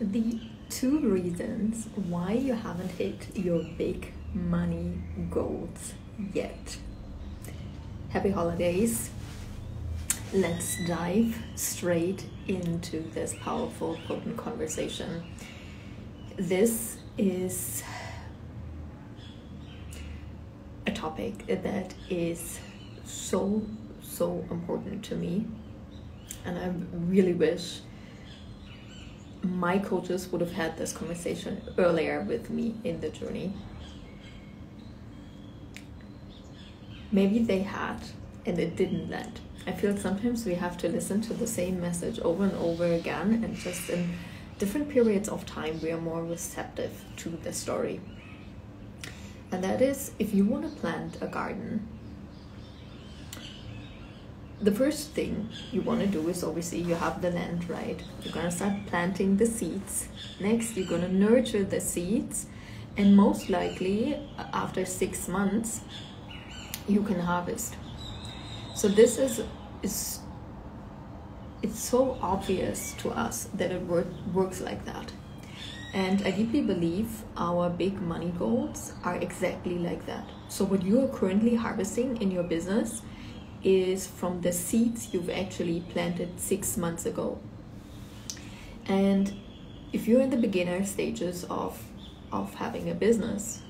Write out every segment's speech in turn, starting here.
the 2 reasons why you haven't hit your big money goals yet. Happy holidays. Let's dive straight into this powerful, potent conversation. This is a topic that is so important to me, and I really wish my coaches would have had this conversation earlier with me in the journey. Maybe they had and it didn't land. I feel sometimes we have to listen to the same message over and over again, and just in different periods of time we are more receptive to the story. And that is, if you want to plant a garden, the first thing you want to do is, obviously you have the land, right? You're going to start planting the seeds. Next, you're going to nurture the seeds, and most likely after 6 months you can harvest. So this is it's so obvious to us that it works like that. And I deeply believe our big money goals are exactly like that. So what you are currently harvesting in your business is from the seeds you've actually planted 6 months ago. And if you're in the beginner stages of having a business,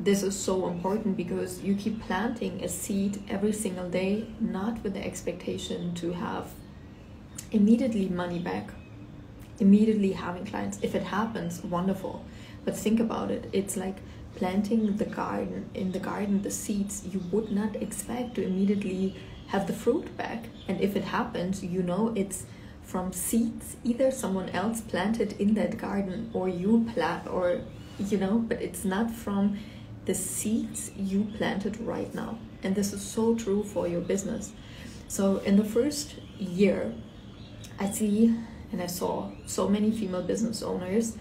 this is so important, because you keep planting a seed every single day, not with the expectation to have immediately money back, immediately having clients. If it happens, wonderful. But think about it. It's like planting the garden. In the garden, the seeds, you would not expect to immediately have the fruit back. And if it happens, you know it's from seeds either someone else planted in that garden or you plant, or but it's not from the seeds you planted right now. And this is so true for your business. So in the first year, I see and I saw so many female business owners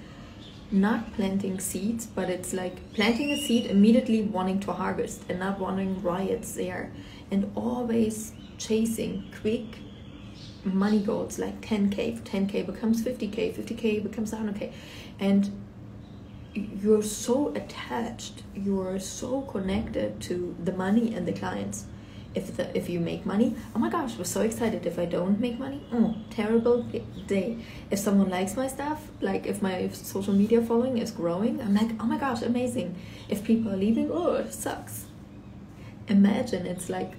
not planting seeds, but it's like planting a seed, immediately wanting to harvest and not wanting why it's there, and always chasing quick money goals like 10K. 10K becomes 50K, 50K becomes 100K, and you're so attached, you're so connected to the money and the clients. If you make money, oh my gosh, we're so excited. If I don't make money, terrible day. If someone likes my stuff, like if my social media following is growing, I'm like, oh my gosh, amazing. If people are leaving, it sucks. Imagine it's like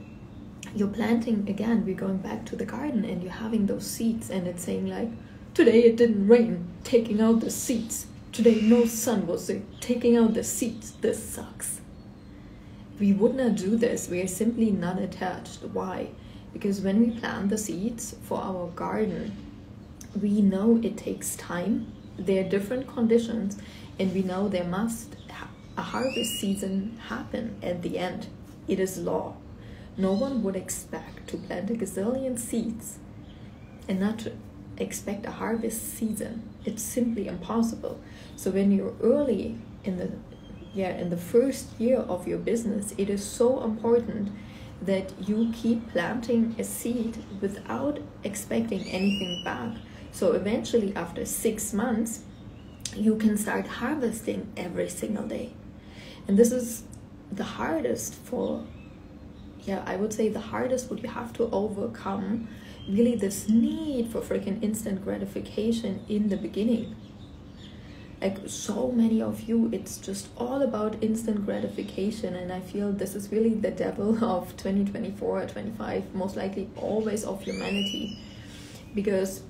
you're planting again, we're going back to the garden, and you're having those seeds, and it's saying like, today it didn't rain, taking out the seeds. Today no sun was there, taking out the seeds. This sucks. We would not do this. We are simply not attached. Why? Because when we plant the seeds for our garden, we know it takes time. There are different conditions, and we know there must a harvest season happen at the end. It is law. No one would expect to plant a gazillion seeds and not to expect a harvest season. It's simply impossible. So when you're early in the first year of your business, it is so important that you keep planting a seed without expecting anything back. So eventually after 6 months, you can start harvesting every single day. And this is the hardest I would say the hardest what you have to overcome, really, this need for freaking instant gratification in the beginning. Like so many of you, it's just all about instant gratification, and I feel this is really the devil of 2024 or 25, most likely always of humanity. Because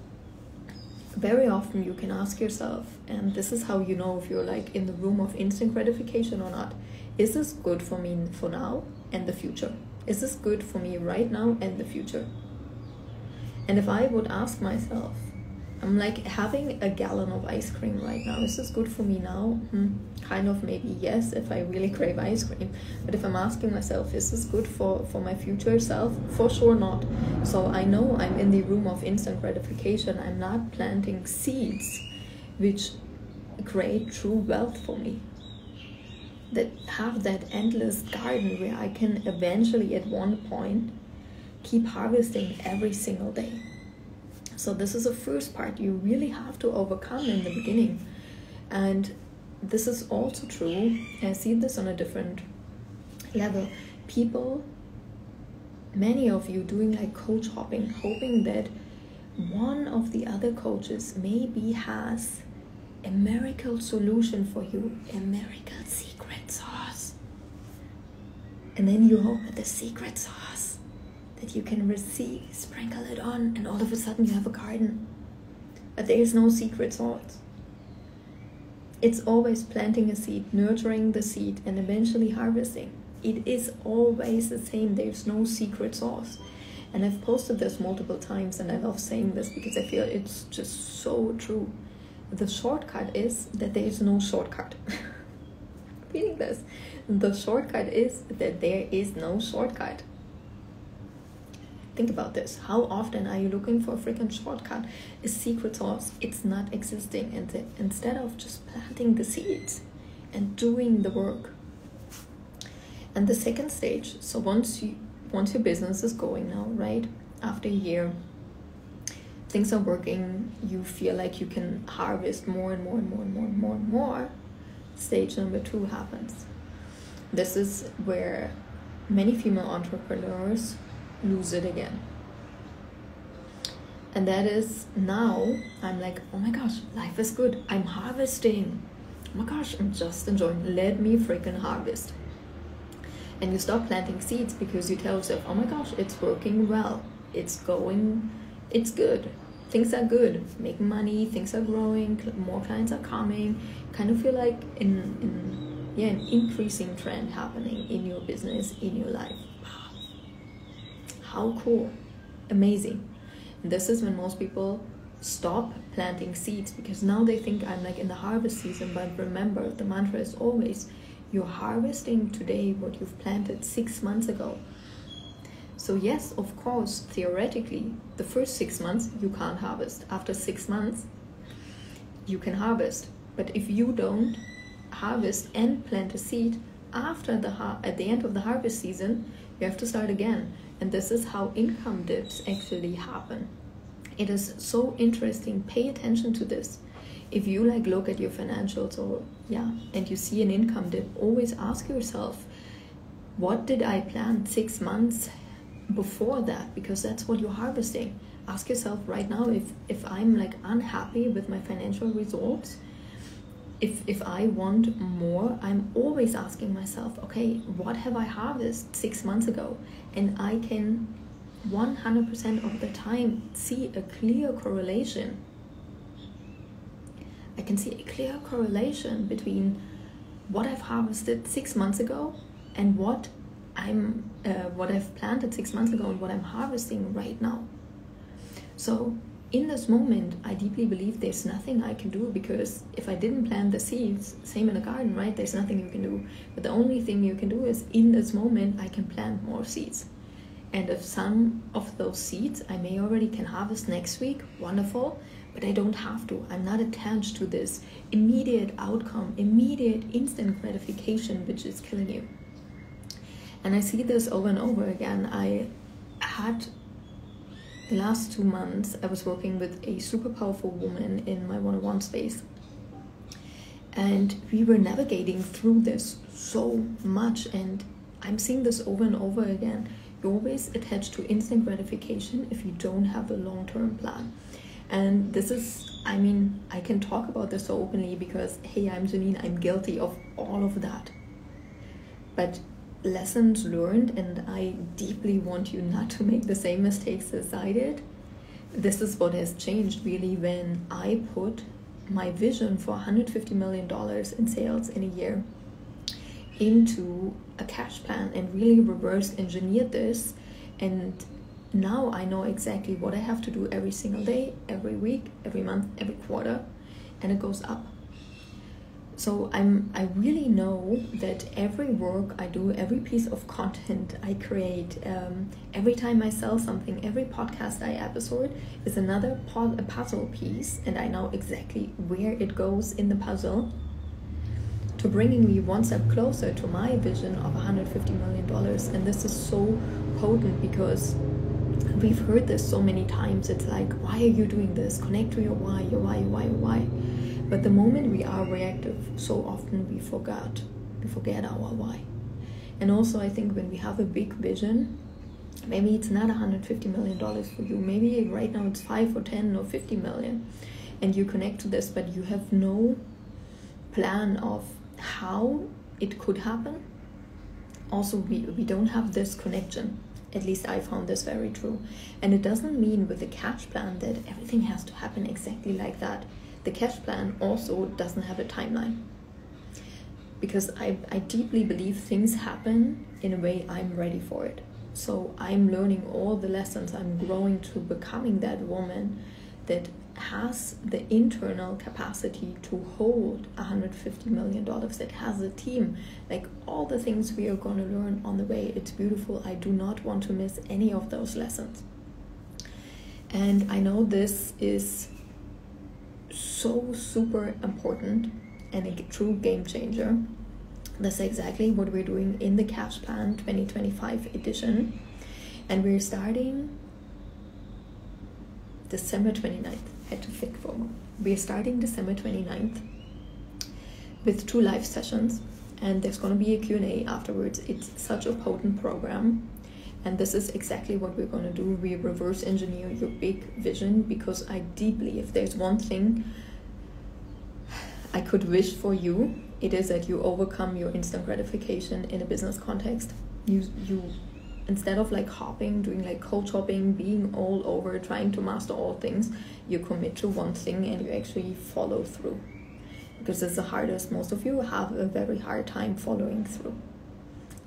very often you can ask yourself, and this is how you know if you're like in the room of instant gratification or not, is this good for me for now and the future? Is this good for me right now and the future? And if I would ask myself, I'm like having a gallon of ice cream right now, is this good for me now? Kind of, maybe yes, if I really crave ice cream. But if I'm asking myself, is this good for my future self? For sure not. So I know I'm in the room of instant gratification. I'm not planting seeds which create true wealth for me, that have that endless garden where I can eventually at one point keep harvesting every single day. So this is the first part you really have to overcome in the beginning. And this is also true. I see this on a different level. People, many of you doing like coach hopping, hoping that one of the other coaches maybe has a miracle solution for you, a miracle secret sauce. And then you hope that the secret sauce that you can receive, sprinkle it on, and all of a sudden you have a garden. But there is no secret sauce. It's always planting a seed, nurturing the seed, and eventually harvesting. It is always the same. There's no secret sauce. And I've posted this multiple times, and I love saying this because I feel it's just so true. The shortcut is that there is no shortcut. Reading this, the shortcut is that there is no shortcut. Think about this. How often are you looking for a freaking shortcut? A secret sauce. It's not existing. And instead of just planting the seeds and doing the work. And the second stage, so once your business is going now, right? After a year, things are working, you feel like you can harvest more and more and more and more and more and more. Stage number 2 happens. This is where many female entrepreneurs lose it again. And that is, now I'm like, oh my gosh, life is good. I'm harvesting. Oh my gosh, I'm just enjoying. Let me freaking harvest. And you stop planting seeds because you tell yourself, oh my gosh, it's working well. It's going, it's good. Things are good. Making money, things are growing, more clients are coming. Kind of feel like an increasing trend happening in your business, in your life. Wow. How cool. Amazing. And this is when most people stop planting seeds because now they think I'm like in the harvest season. But remember, the mantra is always, you're harvesting today what you've planted 6 months ago. So yes, of course, theoretically, the first 6 months you can't harvest. After 6 months, you can harvest. But if you don't harvest and plant a seed after at the end of the harvest season, you have to start again. And this is how income dips actually happen. It is so interesting. Pay attention to this. If you like look at your financials and you see an income dip, always ask yourself, what did I plant 6 months before that? Because that's what you're harvesting. Ask yourself right now, if I'm like unhappy with my financial results, if I want more, I'm always asking myself, okay, what have I harvested 6 months ago? And I can 100% of the time see a clear correlation. I can see a clear correlation between what I've harvested 6 months ago and what I've planted 6 months ago and what I'm harvesting right now. So in this moment, I deeply believe there's nothing I can do, because if I didn't plant the seeds, same in a garden, right? There's nothing you can do. But the only thing you can do is in this moment, I can plant more seeds. And if some of those seeds I may already can harvest next week, wonderful, but I don't have to. I'm not attached to this immediate outcome, immediate instant gratification, which is killing you. And I see this over and over again. I had the last 2 months, I was working with a super powerful woman in my one-on-one space. And we were navigating through this so much. And I'm seeing this over and over again. You're always attached to instant gratification if you don't have a long-term plan. And this is, I can talk about this so openly because, hey, I'm Janine, I'm guilty of all of that. But lessons learned, and I deeply want you not to make the same mistakes as I did. This is what has changed really when I put my vision for $150 million in sales in a year into a cash plan and really reverse engineered this. And now I know exactly what I have to do every single day, every week, every month, every quarter, and it goes up. So I really know that every work I do, every piece of content I create, every time I sell something, every podcast I episode is another a puzzle piece, and I know exactly where it goes in the puzzle to bringing me one step closer to my vision of $150 million. And this is so potent because we've heard this so many times. It's like, why are you doing this? Connect to your why, your why, your why, your why. But the moment we are reactive, so often we forget our why. And also, I think when we have a big vision, maybe it's not $150 million for you. Maybe right now it's 5 or 10 or 50 million, and you connect to this, but you have no plan of how it could happen. Also, we don't have this connection. At least I found this very true. And it doesn't mean with the cash plan that everything has to happen exactly like that. The cash plan also doesn't have a timeline. Because I deeply believe things happen in a way I'm ready for it. So I'm learning all the lessons. I'm growing to becoming that woman that has the internal capacity to hold $150 million, that has a team, like all the things we are going to learn on the way. It's beautiful. I do not want to miss any of those lessons. And I know this is so super important and a true game changer. That's exactly what we're doing in the Cash Plan 2025 edition. And we're starting December 29th. Had to think for a moment. We're starting December 29th with 2 live sessions, and there's going to be a Q&A afterwards. It's such a potent program, and this is exactly what we're going to do. We reverse engineer your big vision, because I deeply, if there's one thing I could wish for you, it is that you overcome your instant gratification in a business context. You instead of like hopping, doing like cold hopping, being all over, trying to master all things, you commit to one thing and you actually follow through. Because it's the hardest. Most of you have a very hard time following through.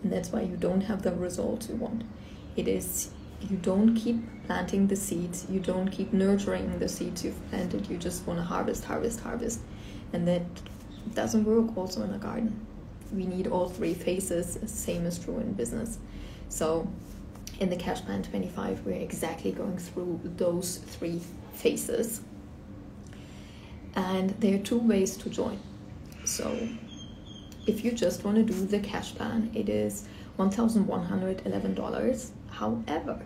And that's why you don't have the results you want. It is, you don't keep planting the seeds, you don't keep nurturing the seeds you've planted, you just want to harvest. And that doesn't work also in a garden. We need all 3 phases. Same is true in business. So in the Cash Plan 25, we're exactly going through those 3 phases. And there are 2 ways to join. So if you just want to do the Cash Plan, it is $1,111. However,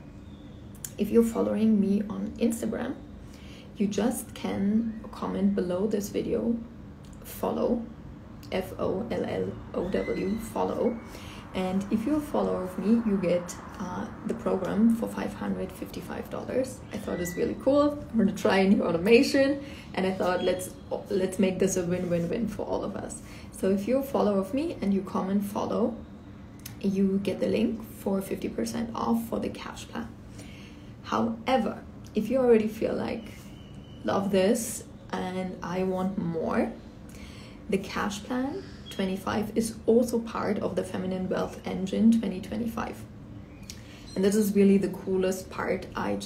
if you're following me on Instagram, you just can comment below this video, follow, FOLLOW, follow. And if you're a follower of me, you get the program for $555. I thought it was really cool. I'm going to try a new automation, and I thought let's make this a win-win-win for all of us. So if you're a follower of me and you comment follow, you get the link for 50% off for the Cash Plan. However, if you already feel like love this and I want more, the Cash Plan 25 is also part of the Feminine Wealth Engine 2025. And this is really the coolest part. I'm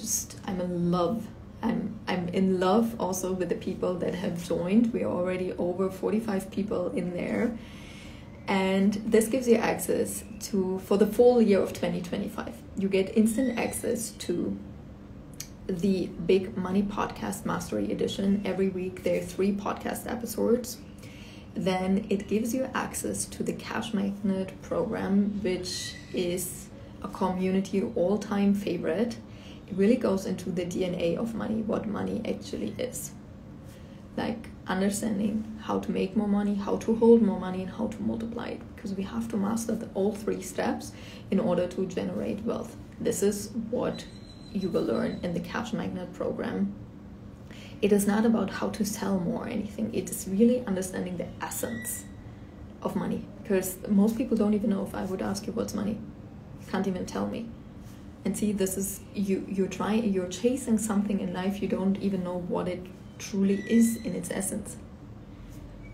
in love. I'm in love also with the people that have joined. We are already over 45 people in there. And this gives you access to, for the full year of 2025, you get instant access to the Big Money Podcast Mastery Edition. Every week there are 3 podcast episodes. Then it gives you access to the Cash Magnet program, which is a community all-time favorite. It really goes into the DNA of money, what money actually is. Like understanding how to make more money, how to hold more money, and how to multiply it. Because we have to master all 3 steps in order to generate wealth. This is what you will learn in the Cash Magnet program. It is not about how to sell more or anything. It is really understanding the essence of money. Because most people don't even know. If I would ask you what's money, you can't even tell me. And see, this is you're chasing something in life, you don't even know what it truly is in its essence.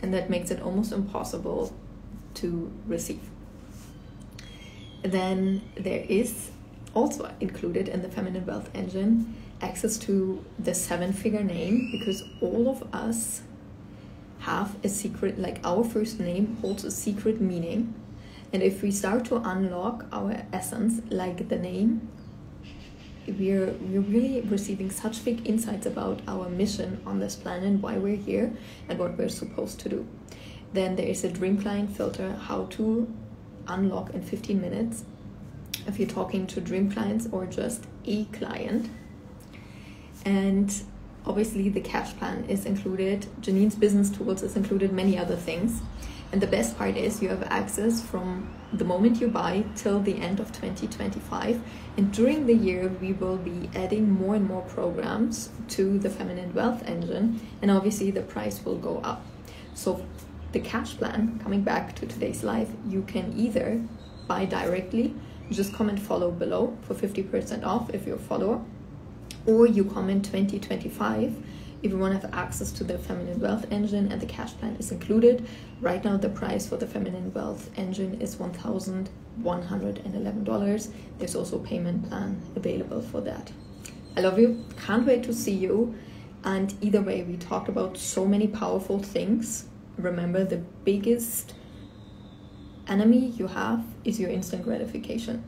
And that makes it almost impossible to receive. Then there is also included in the Feminine Wealth Engine access to the 7-figure name, because all of us have a secret, like our first name holds a secret meaning. And if we start to unlock our essence, like the name, we're really receiving such big insights about our mission on this planet, why we're here and what we're supposed to do. Then there is a dream client filter, how to unlock in 15 minutes. If you're talking to dream clients or just a client. And obviously the cash plan is included, Janine's business tools is included, many other things. And the best part is you have access from the moment you buy till the end of 2025. And during the year, we will be adding more and more programs to the Feminine Wealth Engine. And obviously the price will go up. So the cash plan, coming back to today's live, you can either buy directly, just comment follow below for 50% off if you're a follower, or you comment 2025 if you want to have access to the Feminine Wealth Engine and the cash plan is included. Right now the price for the Feminine Wealth Engine is $1,111. There's also a payment plan available for that. I love you, can't wait to see you. And either way, we talked about so many powerful things. Remember, the biggest enemy you have is your instant gratification.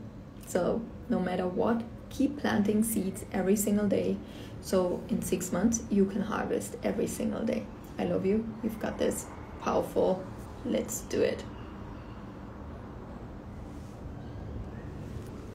So no matter what, keep planting seeds every single day. So in 6 months, you can harvest every single day. I love you. You've got this. Powerful. Let's do it.